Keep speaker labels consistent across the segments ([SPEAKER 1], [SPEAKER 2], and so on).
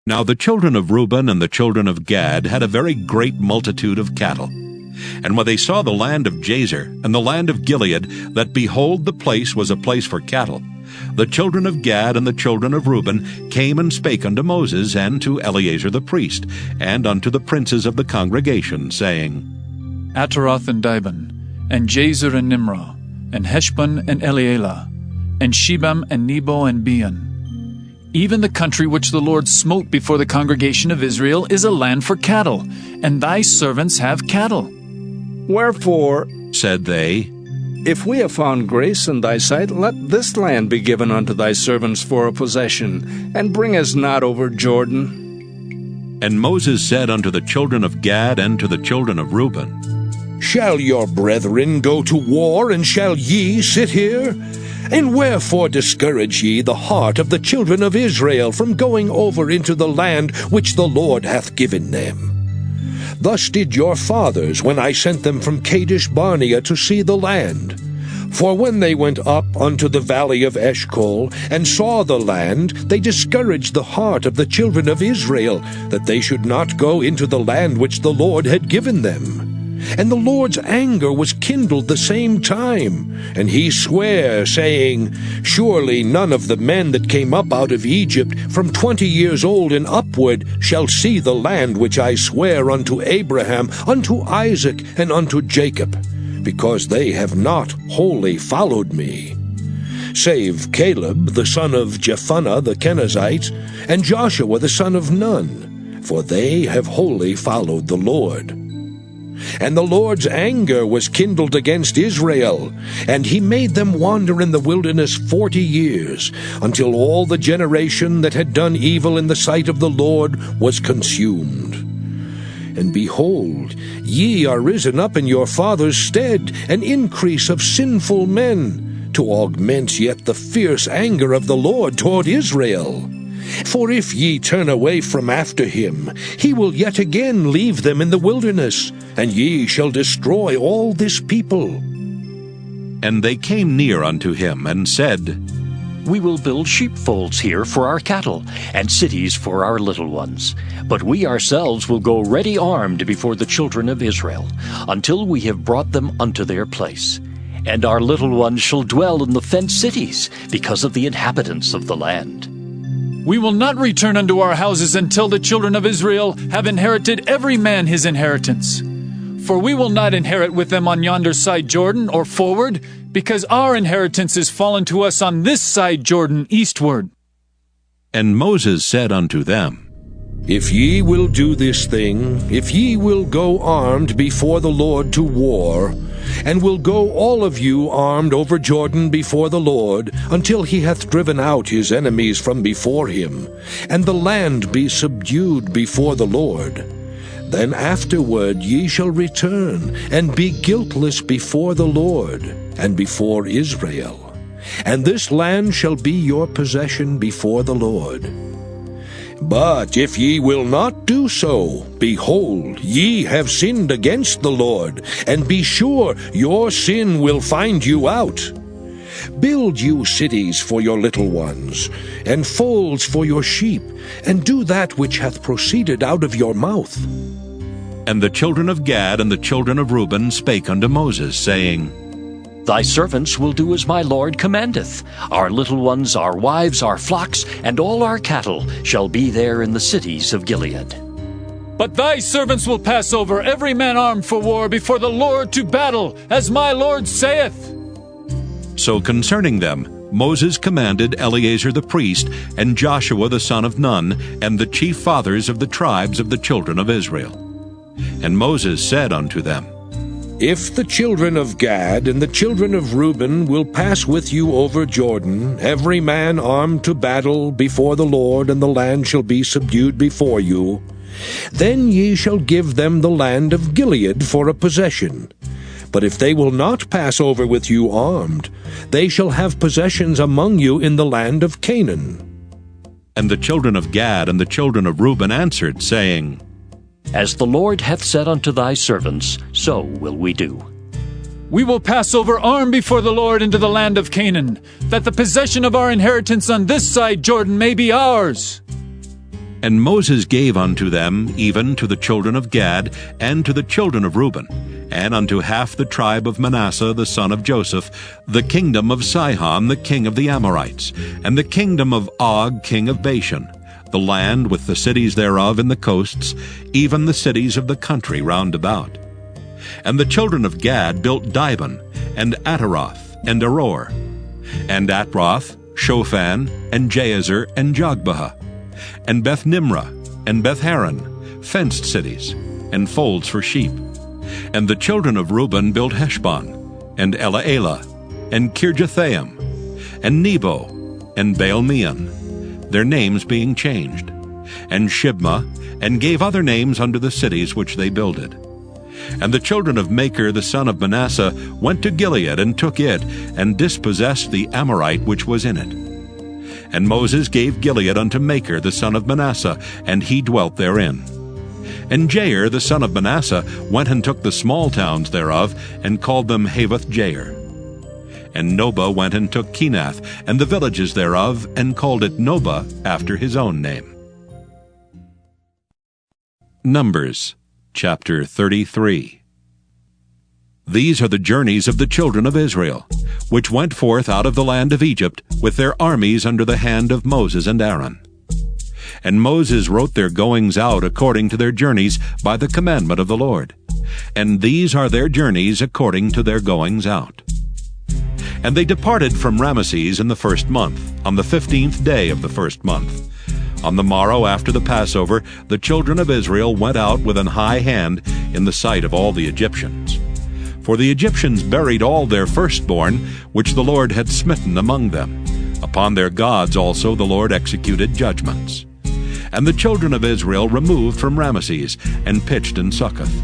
[SPEAKER 1] Now the children of Reuben and the children of Gad had a very great multitude of cattle. And when they saw the land of Jazer and the land of Gilead, that behold, the place was a place for cattle, the children of Gad and the children of Reuben came and spake unto Moses and to Eleazar the priest, and unto the princes of the congregation, saying,
[SPEAKER 2] Ataroth and Dibon, and Jazer and Nimrah, and Heshbon and Elealeh, and Shebam and Nebo and Beon. Even the country which the Lord smote before the congregation of Israel is a land for cattle, and thy servants have cattle.
[SPEAKER 3] Wherefore,
[SPEAKER 1] said they,
[SPEAKER 3] if we have found grace in thy sight, let this land be given unto thy servants for a possession, and bring us not over Jordan.
[SPEAKER 1] And Moses said unto the children of Gad and to the children of Reuben,
[SPEAKER 4] Shall your brethren go to war, and shall ye sit here? And wherefore discourage ye the heart of the children of Israel from going over into the land which the Lord hath given them? Thus did your fathers, when I sent them from Kadesh Barnea to see the land. For when they went up unto the valley of Eshcol, and saw the land, they discouraged the heart of the children of Israel, that they should not go into the land which the Lord had given them. And the Lord's anger was kindled the same time, and he sware, saying, Surely none of the men that came up out of Egypt from 20 years old and upward shall see the land which I swear unto Abraham, unto Isaac, and unto Jacob, because they have not wholly followed me. Save Caleb the son of Jephunneh the Kenizzite, and Joshua the son of Nun, for they have wholly followed the Lord. And the Lord's anger was kindled against Israel, and he made them wander in the wilderness 40 years, until all the generation that had done evil in the sight of the Lord was consumed. And behold, ye are risen up in your fathers' stead, an increase of sinful men, to augment yet the fierce anger of the Lord toward Israel. For if ye turn away from after him, he will yet again leave them in the wilderness, and ye shall destroy all this people.
[SPEAKER 1] And they came near unto him, and said,
[SPEAKER 5] We will build sheepfolds here for our cattle, and cities for our little ones. But we ourselves will go ready armed before the children of Israel, until we have brought them unto their place. And our little ones shall dwell in the fenced cities, because of the inhabitants of the land.
[SPEAKER 2] We will not return unto our houses until the children of Israel have inherited every man his inheritance. For we will not inherit with them on yonder side Jordan, or forward, because our inheritance is fallen to us on this side Jordan eastward.
[SPEAKER 1] And Moses said unto them,
[SPEAKER 4] If ye will do this thing, if ye will go armed before the Lord to war, and will go all of you armed over Jordan before the Lord, until he hath driven out his enemies from before him, and the land be subdued before the Lord, then afterward ye shall return, and be guiltless before the Lord, and before Israel. And this land shall be your possession before the Lord. But if ye will not do so, behold, ye have sinned against the Lord, and be sure your sin will find you out. Build you cities for your little ones, and folds for your sheep, and do that which hath proceeded out of your mouth.
[SPEAKER 1] And the children of Gad and the children of Reuben spake unto Moses, saying,
[SPEAKER 5] Thy servants will do as my Lord commandeth. Our little ones, our wives, our flocks, and all our cattle shall be there in the cities of Gilead.
[SPEAKER 2] But thy servants will pass over, every man armed for war, before the Lord to battle, as my Lord saith.
[SPEAKER 1] So concerning them, Moses commanded Eleazar the priest, and Joshua the son of Nun, and the chief fathers of the tribes of the children of Israel. And Moses said unto them,
[SPEAKER 4] If the children of Gad and the children of Reuben will pass with you over Jordan, every man armed to battle before the Lord, and the land shall be subdued before you, then ye shall give them the land of Gilead for a possession. But if they will not pass over with you armed, they shall have possessions among you in the land of Canaan.
[SPEAKER 1] And the children of Gad and the children of Reuben answered, saying,
[SPEAKER 5] As the Lord hath said unto thy servants, so will we do.
[SPEAKER 2] We will pass over armed before the Lord into the land of Canaan, that the possession of our inheritance on this side Jordan may be ours.
[SPEAKER 1] And Moses gave unto them, even to the children of Gad, and to the children of Reuben, and unto half the tribe of Manasseh the son of Joseph, the kingdom of Sihon the king of the Amorites, and the kingdom of Og king of Bashan, the land with the cities thereof in the coasts, even the cities of the country round about. And the children of Gad built Dibon, and Ataroth, and Aror, and Atroth, Shophan, and Jazer, and Jogbehah, and Beth-Nimrah, and Beth-Haran, fenced cities, and folds for sheep. And the children of Reuben built Heshbon, and Elealeh, and Kirjathaim, and Nebo, and Baal-meon, their names being changed, and Shibmah, and gave other names unto the cities which they builded. And the children of Machir the son of Manasseh went to Gilead, and took it, and dispossessed the Amorite which was in it. And Moses gave Gilead unto Machir the son of Manasseh, and he dwelt therein. And Jair the son of Manasseh went and took the small towns thereof, and called them Havoth-Jair. And Nobah went and took Kenath, and the villages thereof, and called it Nobah after his own name. Numbers chapter 33. These are the journeys of the children of Israel, which went forth out of the land of Egypt, with their armies under the hand of Moses and Aaron. And Moses wrote their goings out according to their journeys by the commandment of the Lord. And these are their journeys according to their goings out. And they departed from Ramesses in the 1st month, on the 15th day of the 1st month. On the morrow after the Passover, the children of Israel went out with an high hand in the sight of all the Egyptians. For the Egyptians buried all their firstborn, which the Lord had smitten among them. Upon their gods also the Lord executed judgments. And the children of Israel removed from Ramesses, and pitched in Succoth.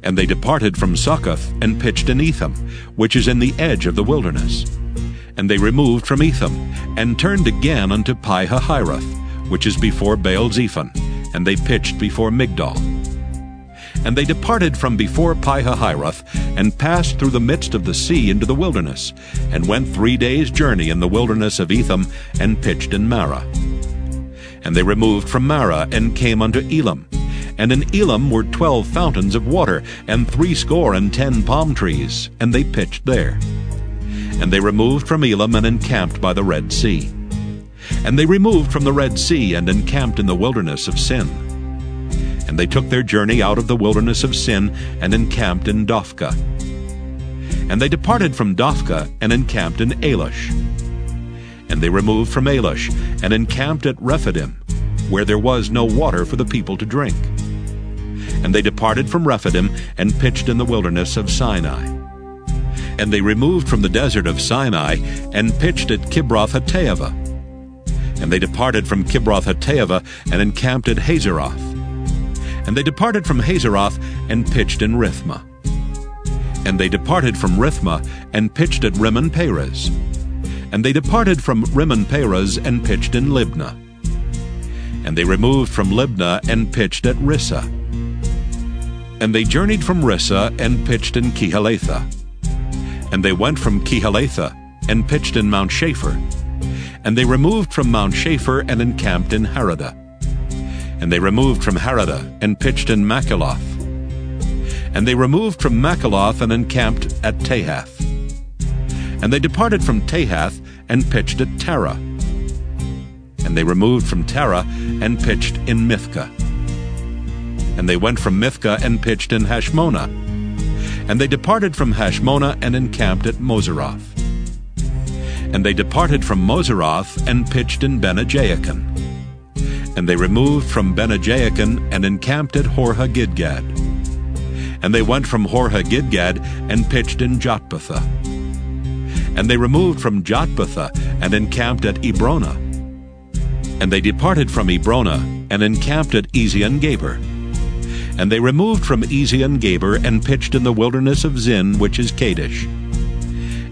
[SPEAKER 1] And they departed from Succoth, and pitched in Etham, which is in the edge of the wilderness. And they removed from Etham, and turned again unto Pi-hahiroth, which is before Baal-zephon, and they pitched before Migdol. And they departed from before Pi-hahiroth, and passed through the midst of the sea into the wilderness, and went 3 days' journey in the wilderness of Etham, and pitched in Marah. And they removed from Marah, and came unto Elam. And in Elam were 12 fountains of water, and 70 palm trees, and they pitched there. And they removed from Elam, and encamped by the Red Sea. And they removed from the Red Sea, and encamped in the wilderness of Sin. And they took their journey out of the wilderness of Sin, and encamped in Dophkah. And they departed from Dophkah, and encamped in Alush. And they removed from Alush, and encamped at Rephidim, where there was no water for the people to drink. And they departed from Rephidim, and pitched in the wilderness of Sinai. And they removed from the desert of Sinai, and pitched at Kibroth-hattaavah. And they departed from Kibroth-hattaavah, and encamped at Hazeroth. And they departed from Hazeroth, and pitched in Rithmah. And they departed from Rithmah, and pitched at Rimmon-Perez. And they departed from Rimmon-Perez, and pitched in Libnah. And they removed from Libnah, and pitched at Rissah. And they journeyed from Rissah, and pitched in Kehelatha. And they went from Kehelatha, and pitched in Mount Shapher. And they removed from Mount Shapher, and encamped in Haradah. And they removed from Haradah, and pitched in Makheloth. And they removed from Makheloth, and encamped at Tahath. And they departed from Tahath, and pitched at Tara. And they removed from Tara, and pitched in Mithkah. And they went from Mithkah, and pitched in Hashmonah. And they departed from Hashmonah, and encamped at Moseroth. And they departed from Moseroth, and pitched in Bene-Jaakan. And they removed from Bene-Jaakan, and encamped at Hor-Haggidgad. And they went from Hor-Haggidgad, and pitched in Jotbathah. And they removed from Jotbathah, and encamped at Ebrona. And they departed from Ebrona, and encamped at Ezion-Geber. And they removed from Ezion-Geber, and pitched in the wilderness of Zin, which is Kadesh.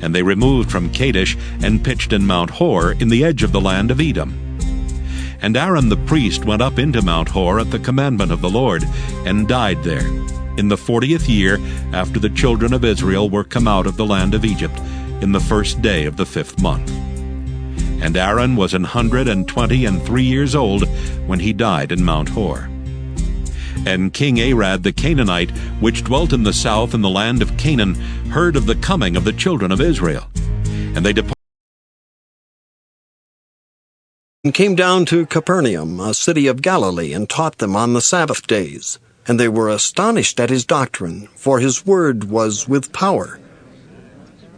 [SPEAKER 1] And they removed from Kadesh, and pitched in Mount Hor, in the edge of the land of Edom. And Aaron the priest went up into Mount Hor at the commandment of the Lord, and died there, in the 40th year after the children of Israel were come out of the land of Egypt, in the 1st day of the 5th month. And Aaron was 123 years old when he died in Mount Hor. And King Arad the Canaanite, which dwelt in the south in the land of Canaan, heard of the coming of the children of Israel. And they departed
[SPEAKER 6] and came down to Capernaum, a city of Galilee, and taught them on the Sabbath days. And they were astonished at his doctrine, for his word was with power.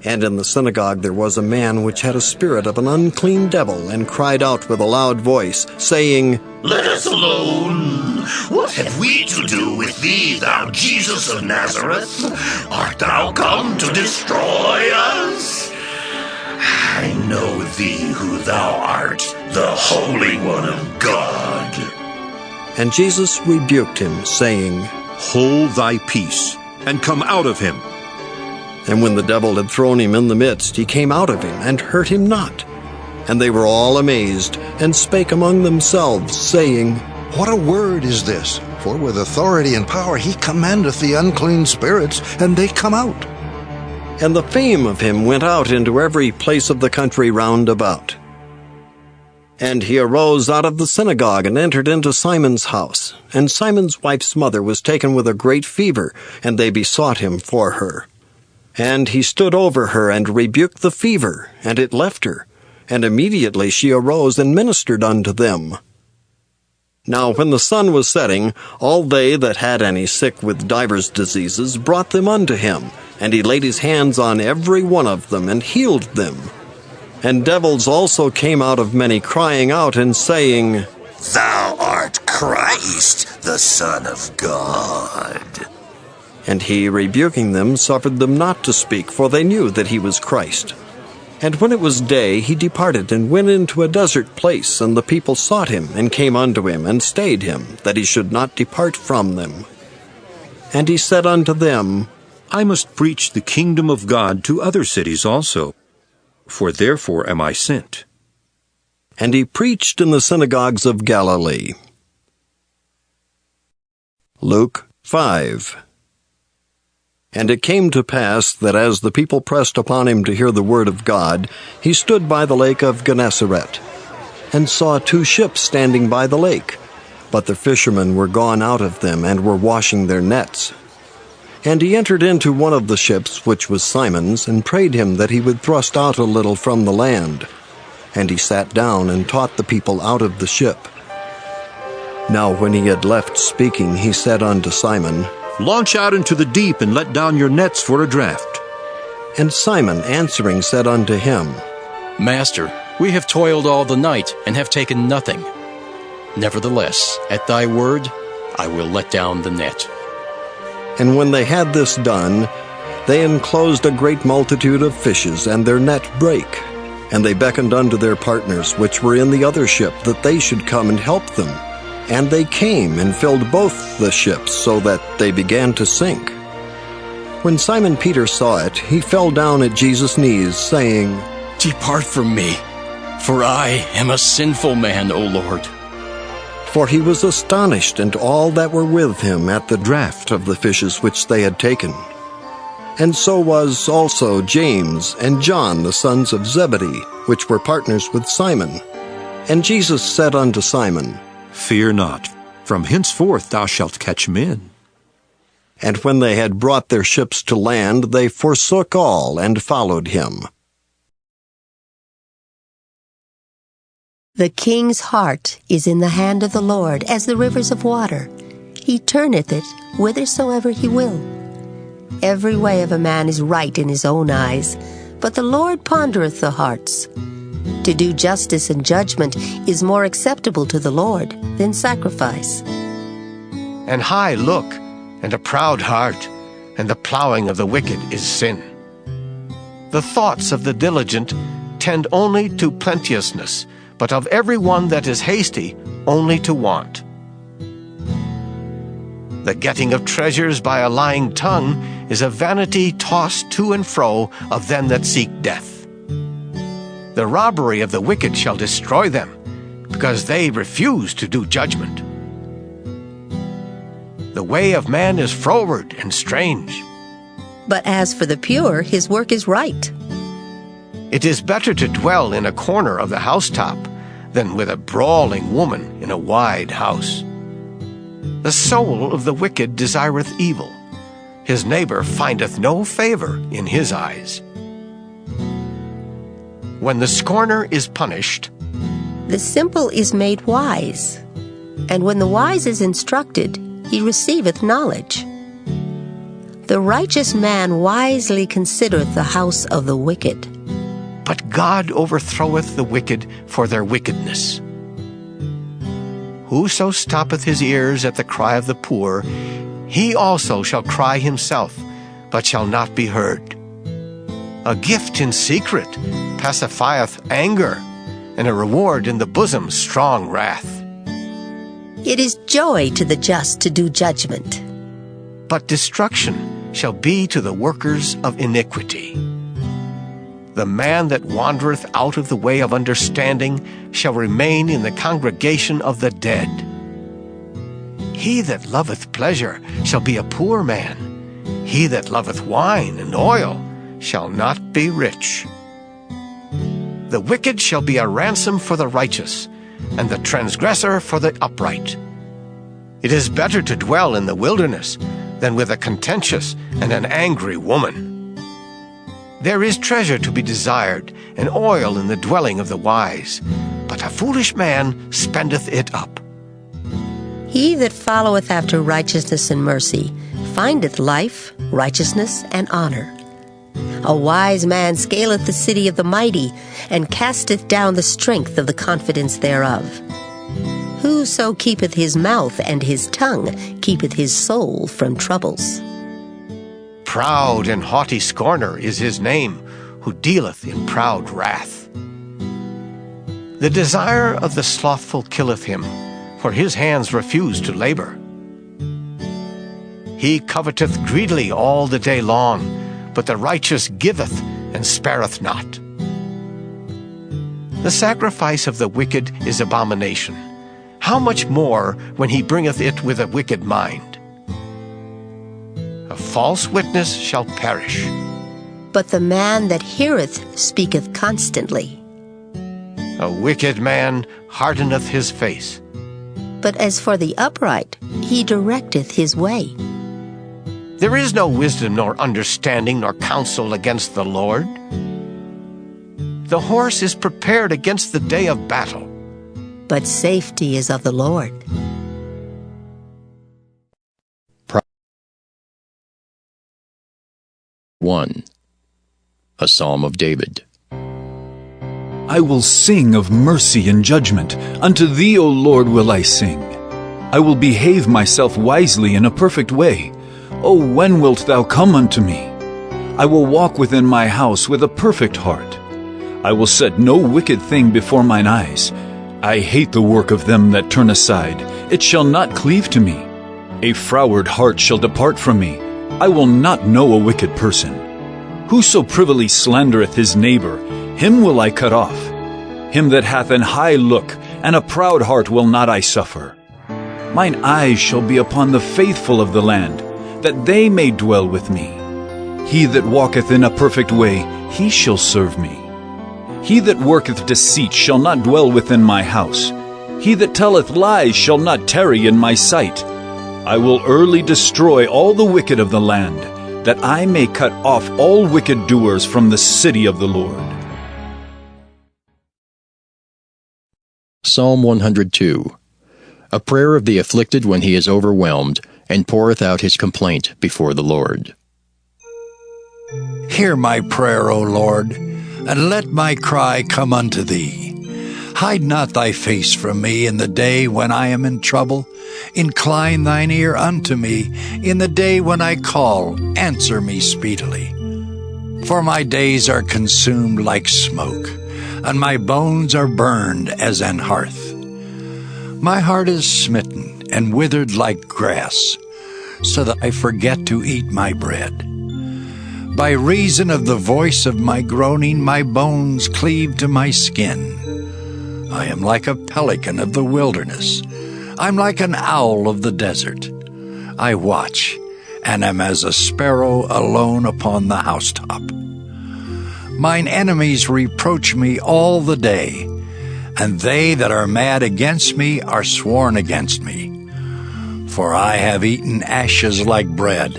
[SPEAKER 6] And in the synagogue there was a man which had a spirit of an unclean devil, and cried out with a loud voice, saying,
[SPEAKER 7] Let us alone! What have we to do with thee, thou Jesus of Nazareth? Art thou come to destroy us? I know thee who thou art, the Holy One of God.
[SPEAKER 6] And Jesus rebuked him, saying,
[SPEAKER 8] Hold thy peace, and come out of him.
[SPEAKER 6] And when the devil had thrown him in the midst, he came out of him, and hurt him not. And they were all amazed, and spake among themselves, saying,
[SPEAKER 9] What a word is this! For with authority and power he commandeth the unclean spirits, and they come out.
[SPEAKER 6] And the fame of him went out into every place of the country round about. And he arose out of the synagogue, and entered into Simon's house. And Simon's wife's mother was taken with a great fever, and they besought him for her. And he stood over her, and rebuked the fever, and it left her. And immediately she arose and ministered unto them. Now when the sun was setting, all they that had any sick with divers diseases brought them unto him, and he laid his hands on every one of them, and healed them. And devils also came out of many, crying out and saying,
[SPEAKER 7] Thou art Christ, the Son of God.
[SPEAKER 6] And he, rebuking them, suffered them not to speak, for they knew that he was Christ. And when it was day, he departed, and went into a desert place, and the people sought him, and came unto him, and stayed him, that he should not depart from them. And he said unto them,
[SPEAKER 8] I must preach the kingdom of God to other cities also, for therefore am I sent.
[SPEAKER 6] And he preached in the synagogues of Galilee. Luke 5. And it came to pass that as the people pressed upon him to hear the word of God, he stood by the lake of Gennesaret, and saw 2 ships standing by the lake, but the fishermen were gone out of them, and were washing their nets. And he entered into one of the ships, which was Simon's, and prayed him that he would thrust out a little from the land. And he sat down, and taught the people out of the ship. Now when he had left speaking, he said unto Simon,
[SPEAKER 8] Launch out into the deep, and let down your nets for a draught.
[SPEAKER 6] And Simon answering said unto him,
[SPEAKER 10] Master, we have toiled all the night, and have taken nothing. Nevertheless, at thy word, I will let down the net.
[SPEAKER 6] And when they had this done, they enclosed a great multitude of fishes, and their net brake. And they beckoned unto their partners, which were in the other ship, that they should come and help them. And they came and filled both the ships, so that they began to sink. When Simon Peter saw it, he fell down at Jesus' knees, saying,
[SPEAKER 10] Depart from me, for I am a sinful man, O Lord.
[SPEAKER 6] For he was astonished, and all that were with him, at the draught of the fishes which they had taken. And so was also James and John, the sons of Zebedee, which were partners with Simon. And Jesus said unto Simon,
[SPEAKER 8] Fear not, from henceforth thou shalt catch men.
[SPEAKER 6] And when they had brought their ships to land, they forsook all, and followed him.
[SPEAKER 11] The king's heart is in the hand of the Lord, as the rivers of water. He turneth it whithersoever he will. Every way of a man is right in his own eyes, but the Lord pondereth the hearts. To do justice and judgment is more acceptable to the Lord than sacrifice.
[SPEAKER 12] An high look, and a proud heart, and the plowing of the wicked is sin. The thoughts of the diligent tend only to plenteousness, but of every one that is hasty, only to want. The getting of treasures by a lying tongue is a vanity tossed to and fro of them that seek death. The robbery of the wicked shall destroy them, because they refuse to do judgment. The way of man is froward and strange.
[SPEAKER 11] But as for the pure, his work is right.
[SPEAKER 12] It is better to dwell in a corner of the housetop than with a brawling woman in a wide house. The soul of the wicked desireth evil. His neighbor findeth no favor in his eyes. When the scorner is punished,
[SPEAKER 11] the simple is made wise, and when the wise is instructed, he receiveth knowledge. The righteous man wisely considereth the house of the wicked,
[SPEAKER 12] but God overthroweth the wicked for their wickedness. Whoso stoppeth his ears at the cry of the poor, he also shall cry himself, but shall not be heard. A gift in secret pacifieth anger, and a reward in the bosom strong wrath.
[SPEAKER 11] It is joy to the just to do judgment,
[SPEAKER 12] but destruction shall be to the workers of iniquity. The man that wandereth out of the way of understanding shall remain in the congregation of the dead. He that loveth pleasure shall be a poor man. He that loveth wine and oil shall not be rich. The wicked shall be a ransom for the righteous, and the transgressor for the upright. It is better to dwell in the wilderness than with a contentious and an angry woman. There is treasure to be desired, and oil in the dwelling of the wise, but a foolish man spendeth it up.
[SPEAKER 11] He that followeth after righteousness and mercy findeth life, righteousness, and honor. A wise man scaleth the city of the mighty, and casteth down the strength of the confidence thereof. Whoso keepeth his mouth and his tongue keepeth his soul from troubles.
[SPEAKER 12] Proud and haughty scorner is his name, who dealeth in proud wrath. The desire of the slothful killeth him, for his hands refuse to labor. He coveteth greedily all the day long, but the righteous giveth and spareth not. The sacrifice of the wicked is abomination. How much more when he bringeth it with a wicked mind? A false witness shall perish,
[SPEAKER 11] but the man that heareth speaketh constantly.
[SPEAKER 12] A wicked man hardeneth his face,
[SPEAKER 11] but as for the upright, he directeth his way.
[SPEAKER 12] There is no wisdom nor understanding nor counsel against the Lord. The horse is prepared against the day of battle,
[SPEAKER 11] but safety is of the Lord.
[SPEAKER 10] One, a Psalm of David.
[SPEAKER 2] I will sing of mercy and judgment. Unto thee, O Lord, will I sing. I will behave myself wisely in a perfect way. O when wilt thou come unto me? I will walk within my house with a perfect heart. I will set no wicked thing before mine eyes. I hate the work of them that turn aside. It shall not cleave to me. A froward heart shall depart from me. I will not know a wicked person. Whoso privily slandereth his neighbor, him will I cut off. Him that hath an high look, and a proud heart will not I suffer. Mine eyes shall be upon the faithful of the land, that they may dwell with me. He that walketh in a perfect way, he shall serve me. He that worketh deceit shall not dwell within my house. He that telleth lies shall not tarry in my sight. I will early destroy all the wicked of the land, that I may cut off all wicked doers from the city of the Lord.
[SPEAKER 10] Psalm 102. A prayer of the afflicted when he is overwhelmed, and poureth out his complaint before the Lord.
[SPEAKER 9] Hear my prayer, O Lord, and let my cry come unto thee. Hide not thy face from me in the day when I am in trouble. Incline thine ear unto me in the day when I call. Answer me speedily. For my days are consumed like smoke, and my bones are burned as an hearth. My heart is smitten and withered like grass, so that I forget to eat my bread. By reason of the voice of my groaning, my bones cleave to my skin. I am like a pelican of the wilderness. I'm like an owl of the desert. I watch, and am as a sparrow alone upon the housetop. Mine enemies reproach me all the day, and they that are mad against me are sworn against me. For I have eaten ashes like bread,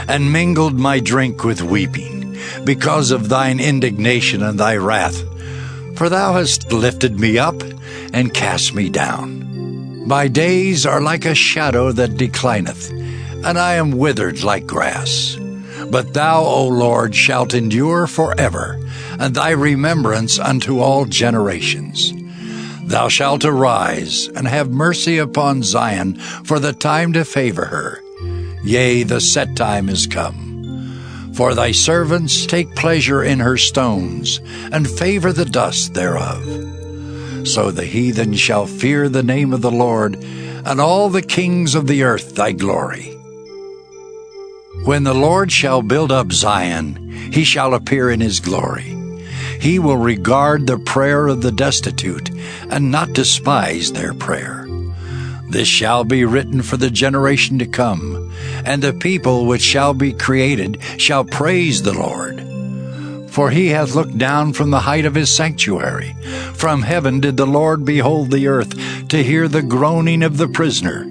[SPEAKER 9] and mingled my drink with weeping, because of thine indignation and thy wrath. For thou hast lifted me up and cast me down. My days are like a shadow that declineth, and I am withered like grass. But thou, O Lord, shalt endure forever, and thy remembrance unto all generations. Thou shalt arise, and have mercy upon Zion, for the time to favor her. Yea, the set time is come. For thy servants take pleasure in her stones, and favor the dust thereof. So the heathen shall fear the name of the Lord, and all the kings of the earth thy glory. When the Lord shall build up Zion, he shall appear in his glory. He will regard the prayer of the destitute, and not despise their prayer. This shall be written for the generation to come, and the people which shall be created shall praise the Lord. For he hath looked down from the height of his sanctuary. From heaven did the Lord behold the earth, to hear the groaning of the prisoner,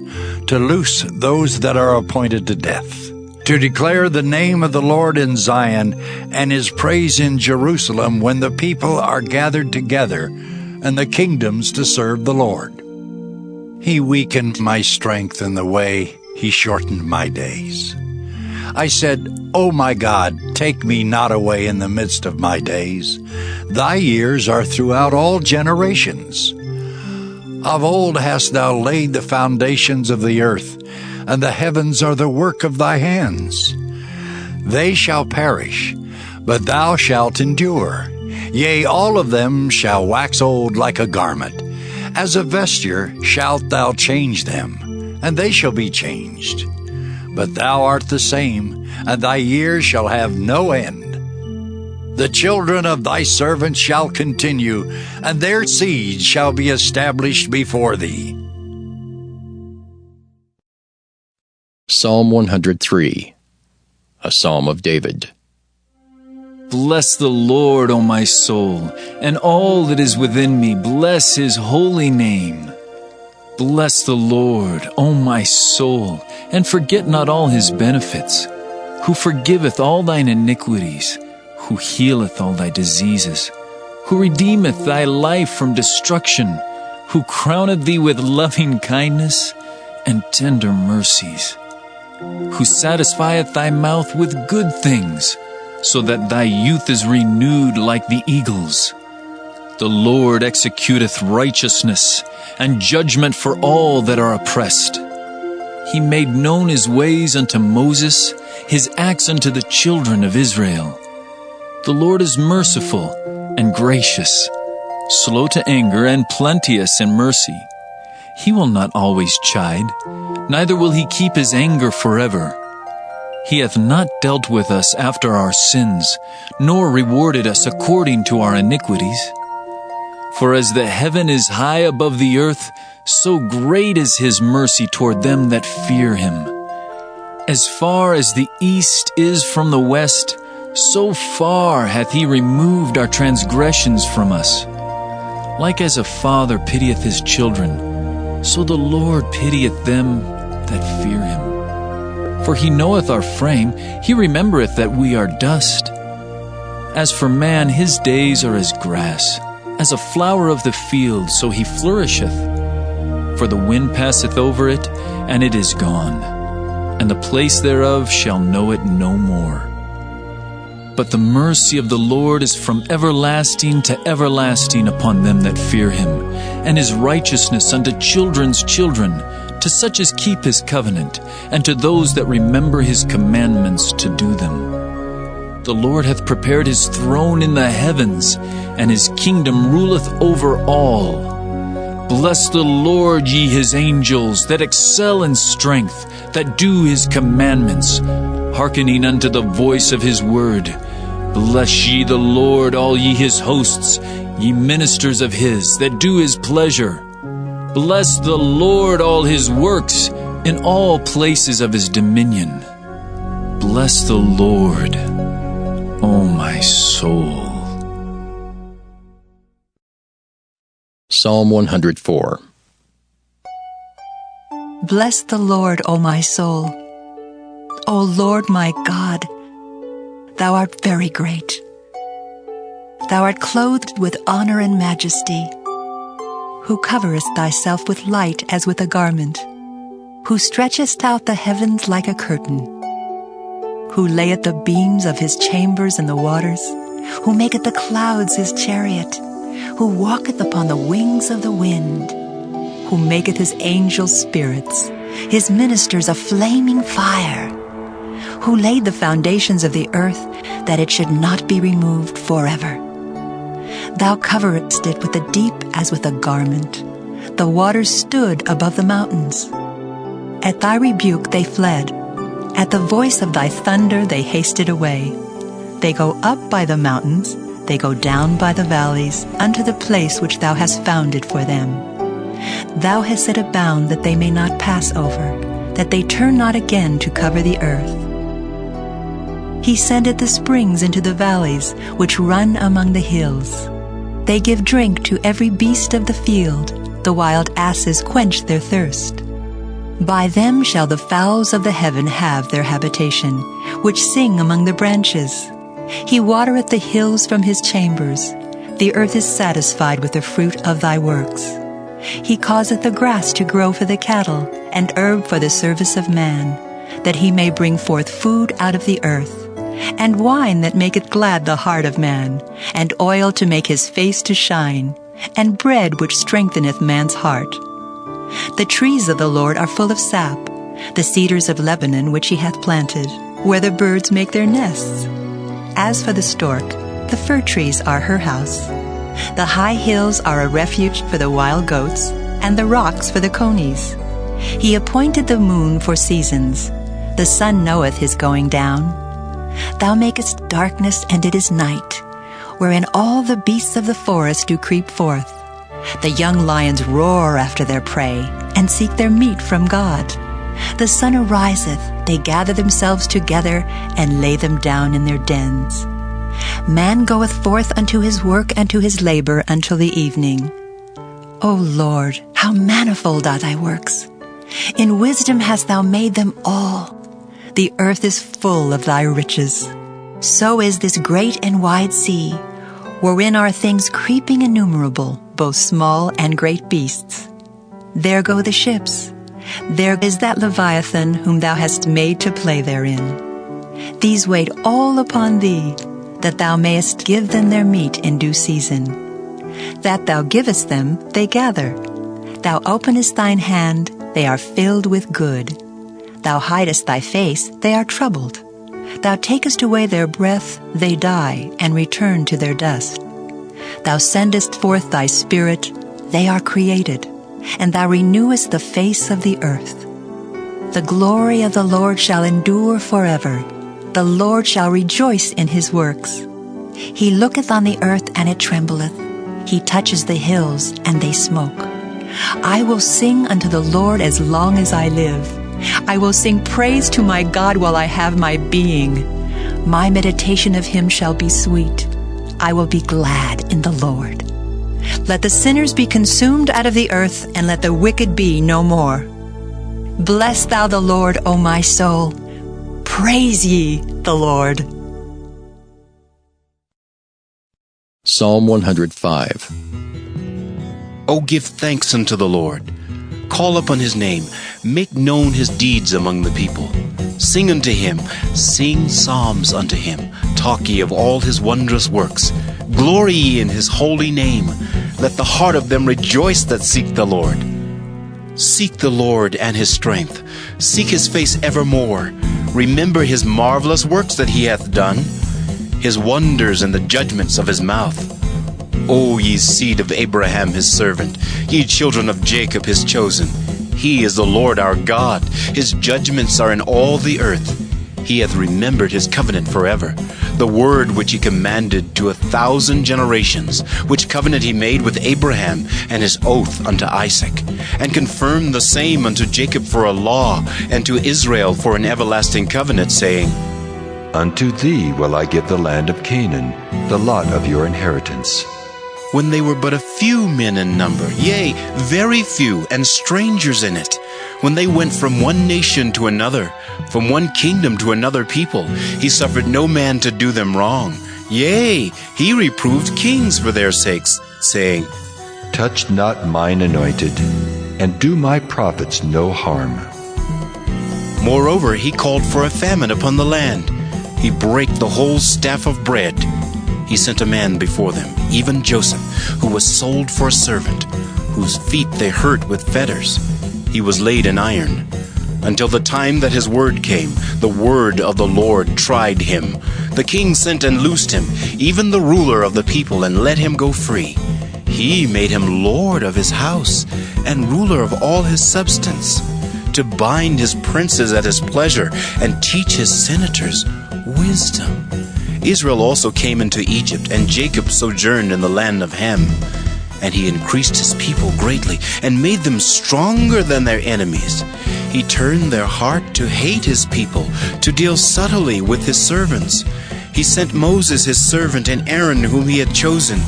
[SPEAKER 9] to loose those that are appointed to death, to declare the name of the Lord in Zion, and his praise in Jerusalem, when the people are gathered together, and the kingdoms to serve the Lord. He weakened my strength in the way, he shortened my days. I said, O my God, take me not away in the midst of my days. Thy years are throughout all generations. Of old hast thou laid the foundations of the earth, and the heavens are the work of thy hands. They shall perish, but thou shalt endure. Yea, all of them shall wax old like a garment. As a vesture shalt thou change them, and they shall be changed. But thou art the same, and thy years shall have no end. The children of thy servants shall continue, and their seed shall be established before thee.
[SPEAKER 10] Psalm 103, a psalm of David.
[SPEAKER 2] Bless the Lord, O my soul, and all that is within me, bless his holy name. Bless the Lord, O my soul, and forget not all his benefits, who forgiveth all thine iniquities, who healeth all thy diseases, who redeemeth thy life from destruction, who crowneth thee with loving kindness and tender mercies, who satisfieth thy mouth with good things, so that thy youth is renewed like the eagles. The Lord executeth righteousness and judgment for all that are oppressed. He made known his ways unto Moses, his acts unto the children of Israel. The Lord is merciful and gracious, slow to anger and plenteous in mercy. He will not always chide, neither will he keep his anger forever. He hath not dealt with us after our sins, nor rewarded us according to our iniquities. For as the heaven is high above the earth, so great is his mercy toward them that fear him. As far as the east is from the west, so far hath he removed our transgressions from us. Like as a father pitieth his children, so the Lord pitieth them that fear him. For he knoweth our frame, he remembereth that we are dust. As for man, his days are as grass, as a flower of the field, so he flourisheth. For the wind passeth over it, and it is gone, and the place thereof shall know it no more. But the mercy of the Lord is from everlasting to everlasting upon them that fear him, and his righteousness unto children's children, to such as keep his covenant, and to those that remember his commandments to do them. The Lord hath prepared his throne in the heavens, and his kingdom ruleth over all. Bless the Lord, ye his angels, that excel in strength, that do his commandments, hearkening unto the voice of his word. Bless ye the Lord, all ye his hosts, ye ministers of his, that do his pleasure. Bless the Lord, all his works, in all places of his dominion. Bless the Lord, O my soul.
[SPEAKER 10] Psalm 104.
[SPEAKER 13] Bless the Lord, O my soul. O Lord my God, Thou art very great. Thou art clothed with honor and majesty, who coverest thyself with light as with a garment, who stretchest out the heavens like a curtain, who layeth the beams of his chambers in the waters, who maketh the clouds his chariot, who walketh upon the wings of the wind, who maketh his angels spirits, his ministers a flaming fire, who laid the foundations of the earth, that it should not be removed forever. Thou coverest it with the deep as with a garment. The waters stood above the mountains. At thy rebuke they fled. At the voice of thy thunder they hasted away. They go up by the mountains, they go down by the valleys, unto the place which thou hast founded for them. Thou hast set a bound that they may not pass over, that they turn not again to cover the earth. He sendeth the springs into the valleys, which run among the hills. They give drink to every beast of the field. The wild asses quench their thirst. By them shall the fowls of the heaven have their habitation, which sing among the branches. He watereth the hills from his chambers. The earth is satisfied with the fruit of thy works. He causeth the grass to grow for the cattle, and herb for the service of man, that he may bring forth food out of the earth, and wine that maketh glad the heart of man, and oil to make his face to shine, and bread which strengtheneth man's heart. The trees of the Lord are full of sap, the cedars of Lebanon which he hath planted, where the birds make their nests. As for the stork, the fir trees are her house. The high hills are a refuge for the wild goats, and the rocks for the conies. He appointed the moon for seasons. The sun knoweth his going down. Thou makest darkness, and it is night, wherein all the beasts of the forest do creep forth. The young lions roar after their prey, and seek their meat from God. The sun ariseth, they gather themselves together, and lay them down in their dens. Man goeth forth unto his work and to his labor until the evening. O Lord, how manifold are thy works! In wisdom hast thou made them all. The earth is full of thy riches. So is this great and wide sea, wherein are things creeping innumerable, both small and great beasts. There go the ships. There is that Leviathan whom thou hast made to play therein. These wait all upon thee, that thou mayest give them their meat in due season. That thou givest them, they gather. Thou openest thine hand, they are filled with good. Thou hidest thy face, they are troubled. Thou takest away their breath, they die, and return to their dust. Thou sendest forth thy spirit, they are created, and thou renewest the face of the earth. The glory of the Lord shall endure forever. The Lord shall rejoice in his works. He looketh on the earth, and it trembleth. He touches the hills, and they smoke. I will sing unto the Lord as long as I live. I will sing praise to my God while I have my being. My meditation of him shall be sweet. I will be glad in the Lord. Let the sinners be consumed out of the earth, and let the wicked be no more. Bless thou the Lord, O my soul. Praise ye the Lord.
[SPEAKER 10] Psalm 105.
[SPEAKER 14] O give thanks unto the Lord. Call upon his name. Make known his deeds among the people. Sing unto him. Sing psalms unto him. Talk ye of all his wondrous works. Glory ye in his holy name. Let the heart of them rejoice that seek the Lord. Seek the Lord and his strength. Seek his face evermore. Remember his marvelous works that he hath done, his wonders and the judgments of his mouth. O ye seed of Abraham his servant, ye children of Jacob his chosen. He is the Lord our God. His judgments are in all the earth. He hath remembered his covenant forever, the word which he commanded to 1,000 generations, which covenant he made with Abraham, and his oath unto Isaac, and confirmed the same unto Jacob for a law, and to Israel for an everlasting covenant, saying,
[SPEAKER 15] Unto thee will I give the land of Canaan, the lot of your inheritance.
[SPEAKER 14] when they were but a few men in number, yea, very few, and strangers in it, when they went from one nation to another, from one kingdom to another people, he suffered no man to do them wrong. Yea, he reproved kings for their sakes, saying,
[SPEAKER 15] Touch not mine anointed, and do my prophets no harm.
[SPEAKER 14] Moreover, he called for a famine upon the land. He brake the whole staff of bread. He sent a man before them, even Joseph, who was sold for a servant, whose feet they hurt with fetters. He was laid in iron, until the time that his word came. The word of the Lord tried him. The king sent and loosed him, even the ruler of the people, and let him go free. He made him lord of his house, and ruler of all his substance, to bind his princes at his pleasure, and teach his senators wisdom. Israel also came into Egypt, and Jacob sojourned in the land of Ham. And he increased his people greatly, and made them stronger than their enemies. He turned their heart to hate his people, to deal subtly with his servants. He sent Moses his servant, and Aaron whom he had chosen.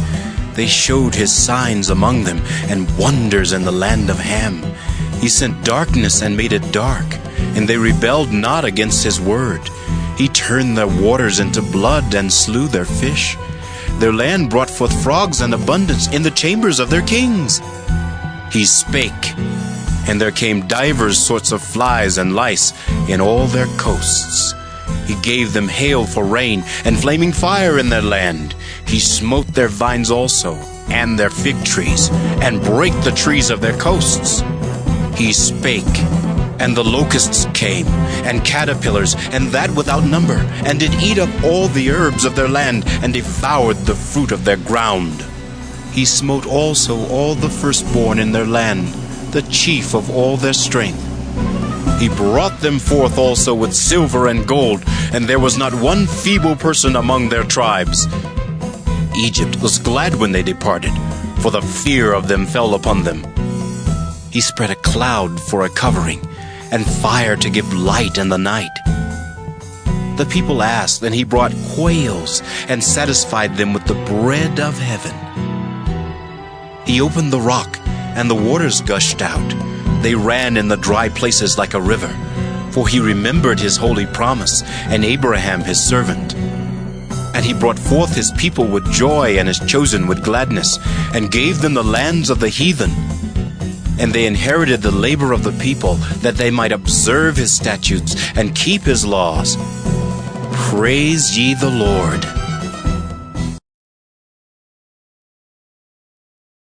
[SPEAKER 14] They showed his signs among them, and wonders in the land of Ham. He sent darkness and made it dark, and they rebelled not against his word. He turned their waters into blood, and slew their fish. Their land brought forth frogs in abundance in the chambers of their kings. He spake, and there came divers sorts of flies and lice in all their coasts. He gave them hail for rain, and flaming fire in their land. He smote their vines also, and their fig trees, and brake the trees of their coasts. He spake, and the locusts came, and caterpillars, and that without number, and did eat up all the herbs of their land, and devoured the fruit of their ground. He smote also all the firstborn in their land, the chief of all their strength. He brought them forth also with silver and gold, and there was not one feeble person among their tribes. Egypt was glad when they departed, for the fear of them fell upon them. He spread a cloud for a covering, and fire to give light in the night. The people asked, and he brought quails, and satisfied them with the bread of heaven. He opened the rock, and the waters gushed out. They ran in the dry places like a river, for he remembered his holy promise, and Abraham his servant. And he brought forth his people with joy, and his chosen with gladness, and gave them the lands of the heathen. And they inherited the labor of the people, that they might observe his statutes and keep his laws. Praise ye the Lord.